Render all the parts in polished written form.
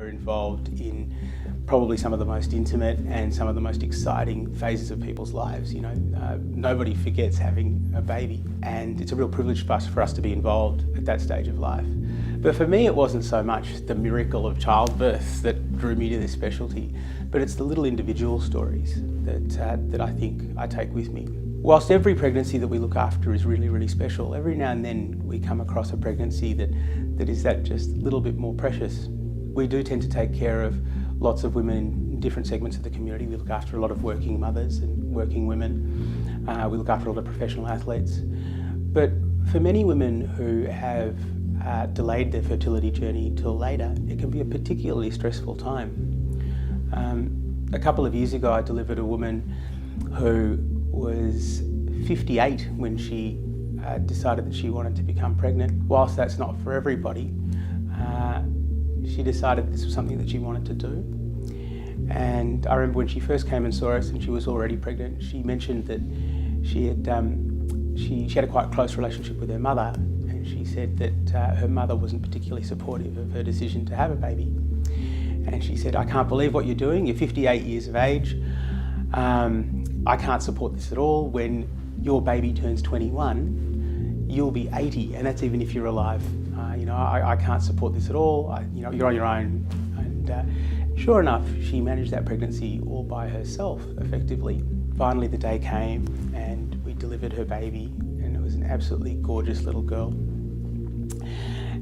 were involved in probably some of the most intimate and some of the most exciting phases of people's lives. Nobody forgets having a baby, and it's a real privilege for us to be involved at that stage of life. But for me, it wasn't so much the miracle of childbirth that drew me to this specialty, but it's the little individual stories that I think I take with me. Whilst every pregnancy that we look after is really, really special, every now and then we come across a pregnancy that is that just little bit more precious. We do tend to take care of lots of women in different segments of the community. We look after a lot of working mothers and working women. We look after a lot of professional athletes. But for many women who have delayed their fertility journey till later, it can be a particularly stressful time. A couple of years ago, I delivered a woman who was 58 when she decided that she wanted to become pregnant. Whilst that's not for everybody, she decided this was something that she wanted to do. And I remember when she first came and saw us and she was already pregnant, she mentioned that she had a quite close relationship with her mother, and she said that her mother wasn't particularly supportive of her decision to have a baby. And she said, "I can't believe what you're doing. You're 58 years of age. I can't support this at all. When your baby turns 21, you'll be 80, and that's even if you're alive. I can't support this at all. You're on your own." And sure enough, she managed that pregnancy all by herself, effectively. Finally, the day came and we delivered her baby, and it was an absolutely gorgeous little girl.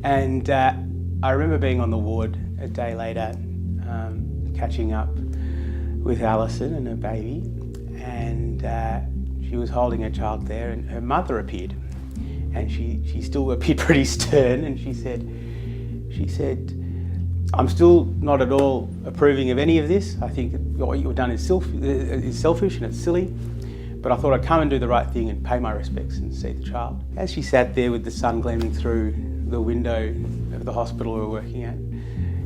And I remember being on the ward a day later, catching up with Alison and her baby, and she was holding her child there, and her mother appeared, and she still appeared pretty stern, and she said, "I'm still not at all approving of any of this. I think what you've done is selfish and it's silly, but I thought I'd come and do the right thing and pay my respects and see the child." As she sat there with the sun gleaming through the window of the hospital we were working at,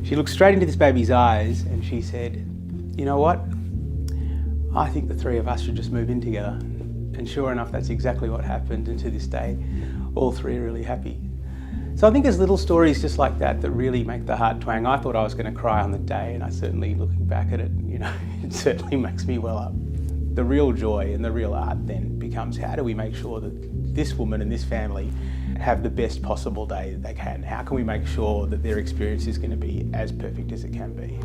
she looked straight into this baby's eyes and she said, "You know what? I think the three of us should just move in together." And sure enough, that's exactly what happened, and to this day, all three are really happy. So I think there's little stories just like that that really make the heart twang. I thought I was going to cry on the day, and I certainly, looking back at it, it certainly makes me well up. The real joy and the real art then becomes, how do we make sure that this woman and this family have the best possible day that they can? How can we make sure that their experience is going to be as perfect as it can be?